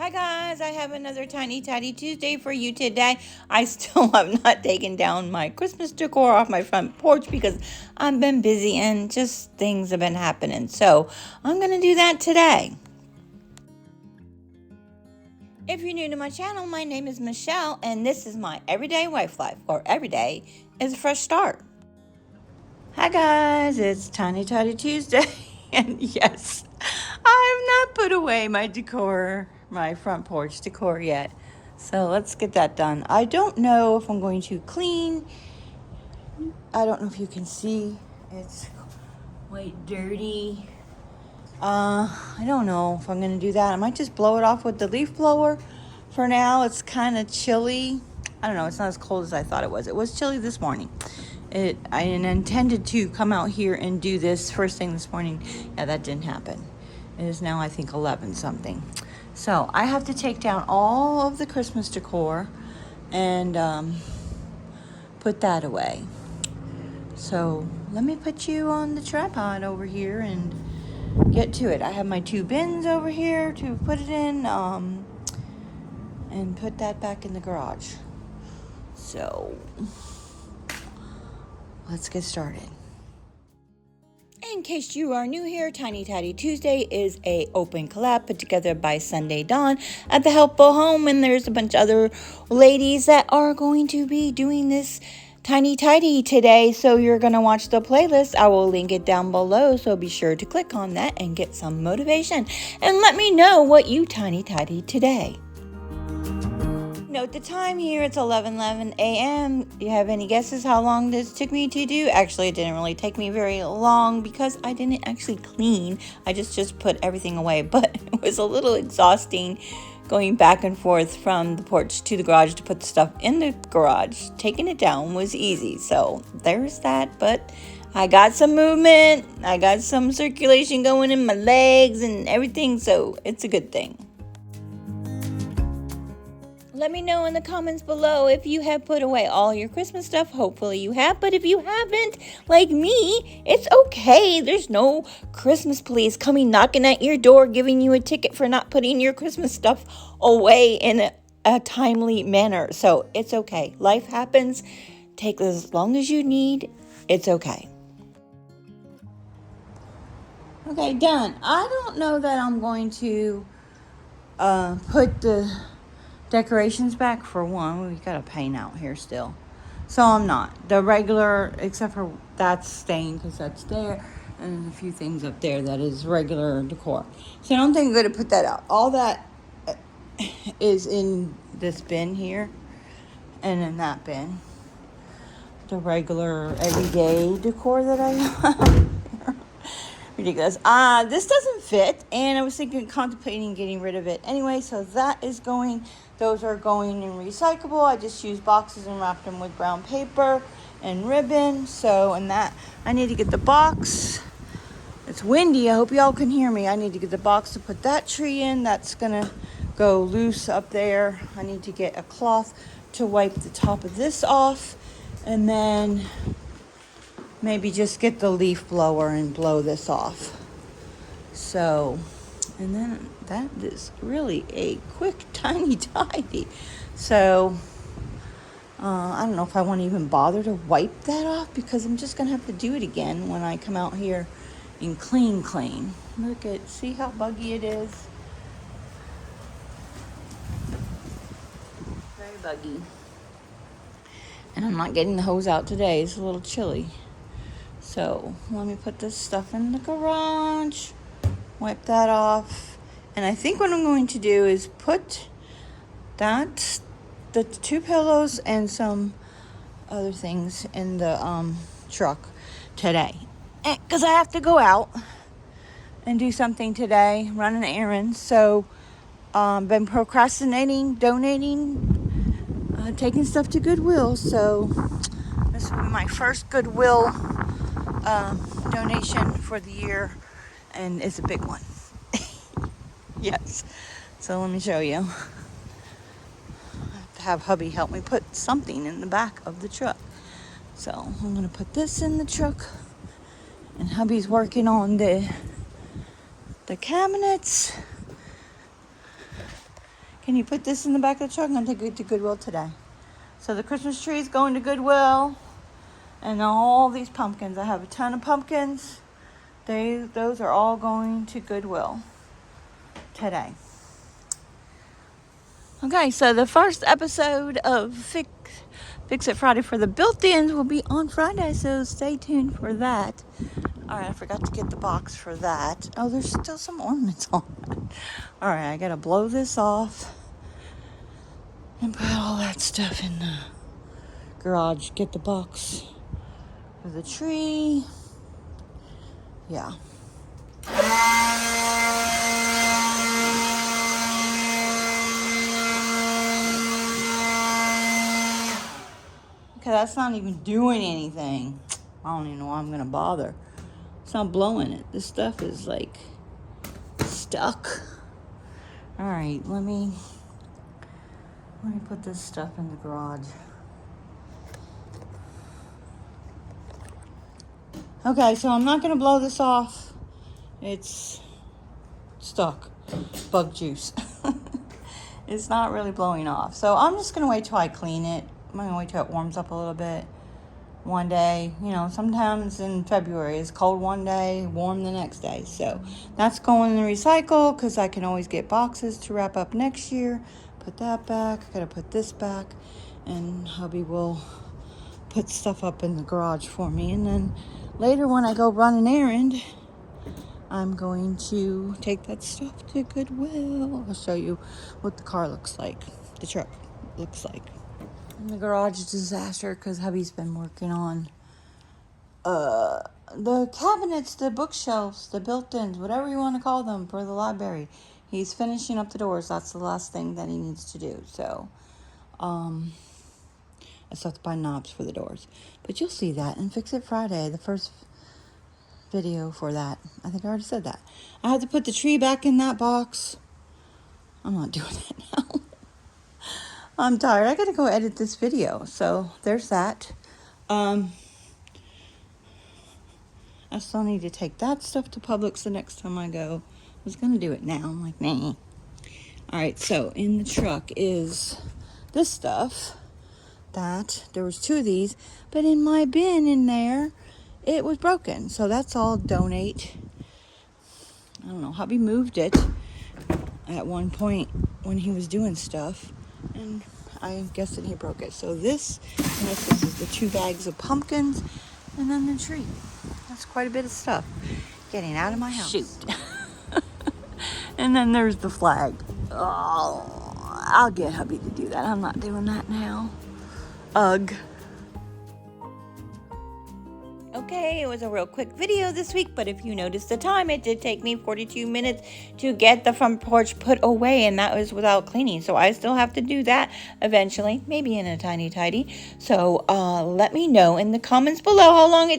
Hi guys, I have another Tiny Tidy Tuesday for you today. I still have not taken down my Christmas decor off my front porch because I've been busy and just things have been happening. So I'm going to do that today. If you're new to my channel, my name is Michelle and this is my everyday wife life, or every day is a fresh start. Hi guys, it's Tiny Tidy Tuesday and yes, I have not put away my decor, my front porch decor yet. So let's get that done. I don't know if I'm going to clean. I don't know if you can see. It's quite dirty. I don't know if I'm going to do that. I might just blow it off with the leaf blower. For now, it's kind of chilly. I don't know. It's not as cold as I thought it was. It was chilly this morning. I intended to come out here and do this first thing this morning. Yeah, that didn't happen. It is now, I think, 11 something. So I have to take down all of the Christmas decor and put that away. So let me put you on the tripod over here and get to it. I have my 2 bins over here to put it in and put that back in the garage. So let's get started. In case you are new here, Tiny Tidy Tuesday is a open collab put together by Sunday Dawn at the Helpful Home, and there's a bunch of other ladies that are going to be doing this Tiny Tidy today, so you're going to watch the playlist. I will link it down below, so be sure to click on that and get some motivation, and let me know what you Tiny Tidy today. Note the time here, it's 11:11 a.m. You have any guesses how long this took me to do? Actually, it didn't really take me very long because I didn't actually clean. I just put everything away, but it was a little exhausting going back and forth from the porch to the garage to put the stuff in the garage. Taking it down was easy, so there's that, but I got some movement, I got some circulation going in my legs and everything, so it's a good thing. Let me know in the comments below if you have put away all your Christmas stuff. Hopefully you have, but if you haven't, like me, it's okay. There's no Christmas police coming knocking at your door giving you a ticket for not putting your Christmas stuff away in a timely manner. So it's okay. Life happens. Take as long as you need. It's okay. Okay, done. I don't know that I'm going to put the decorations back. For one, we got a paint out here still, so I'm not. The regular, except for that's staying because that's there, and a few things up there that is regular decor, so I don't think I'm going to put that out. All that is in this bin here and in that bin, the regular everyday decor that I have. Ridiculous. This doesn't fit, and I was contemplating getting rid of it anyway, so that is going, those are going in recyclable. I just used boxes and wrapped them with brown paper and ribbon. So, and that, I need to get the box. It's windy, I hope y'all can hear me. I need to get the box to put that tree in. That's gonna go loose up there. I need to get a cloth to wipe the top of this off, and then maybe just get the leaf blower and blow this off. So, and then that is really a quick tiny tidy. So I don't know if I want to even bother to wipe that off because I'm just gonna have to do it again when I come out here and clean. Look at, see how buggy it is? Very buggy. And I'm not getting the hose out today. It's a little chilly. So let me put this stuff in the garage, wipe that off. And I think what I'm going to do is put that, the 2 pillows and some other things in the truck today. Because I have to go out and do something today, run an errand. So been procrastinating, donating, taking stuff to Goodwill. So this will be my first Goodwill donation for the year, and it's a big one. Yes, so let me show you. I have to have hubby help me put something in the back of the truck. So I'm gonna put this in the truck, and hubby's working on the cabinets, Can you put this in the back of the truck? I'm going to take it to Goodwill today. So the Christmas tree is going to Goodwill. And all these pumpkins. I have a ton of pumpkins. Those are all going to Goodwill today. Okay, so the first episode of Fix It Friday for the built-ins will be on Friday, so stay tuned for that. All right, I forgot to get the box for that. Oh, there's still some ornaments on it. All right, I got to blow this off and put all that stuff in the garage. Get the box for the tree. Yeah. Okay, that's not even doing anything. I don't even know why I'm gonna bother. It's not blowing it. This stuff is like stuck. All right, let me put this stuff in the garage. Okay, so I'm not gonna blow this off. It's stuck. Bug juice. It's not really blowing off. So I'm just gonna wait till I clean it. I'm gonna wait till it warms up a little bit. One day, you know, sometimes in February it's cold one day, warm the next day. So that's going in the recycle because I can always get boxes to wrap up next year. Put that back. I gotta put this back, and hubby will put stuff up in the garage for me. And then later when I go run an errand, I'm going to take that stuff to Goodwill. I'll show you what the car looks like, the truck looks like. And the garage is a disaster because hubby's been working on the cabinets, the bookshelves, the built-ins, whatever you want to call them, for the library. He's finishing up the doors. That's the last thing that he needs to do. So I still have to buy knobs for the doors. But you'll see that in Fix It Friday, the first video for that. I think I already said that. I had to put the tree back in that box. I'm not doing that now. I'm tired. I gotta go edit this video. So there's that. I still need to take that stuff to Publix the next time I go. I was gonna do it now. I'm like, nah. All right, so in the truck is this stuff. There was 2 of these, but in my bin in there, it was broken. So that's all donate. I don't know. Hubby moved it at one point when he was doing stuff, and I guess that he broke it. So this is the 2 bags of pumpkins, and then the tree. That's quite a bit of stuff getting out of my house. Shoot. And then there's the flag. Oh, I'll get hubby to do that. I'm not doing that now. Ugh. Okay, it was a real quick video this week, but if you noticed the time, it did take me 42 minutes to get the front porch put away, and that was without cleaning. So I still have to do that eventually, maybe in a tiny tidy. So let me know in the comments below how long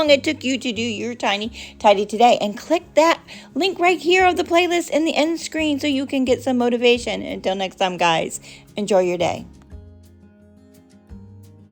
it took you to do your tiny tidy today, and click that link right here of the playlist in the end screen so you can get some motivation. Until next time, guys, enjoy your day.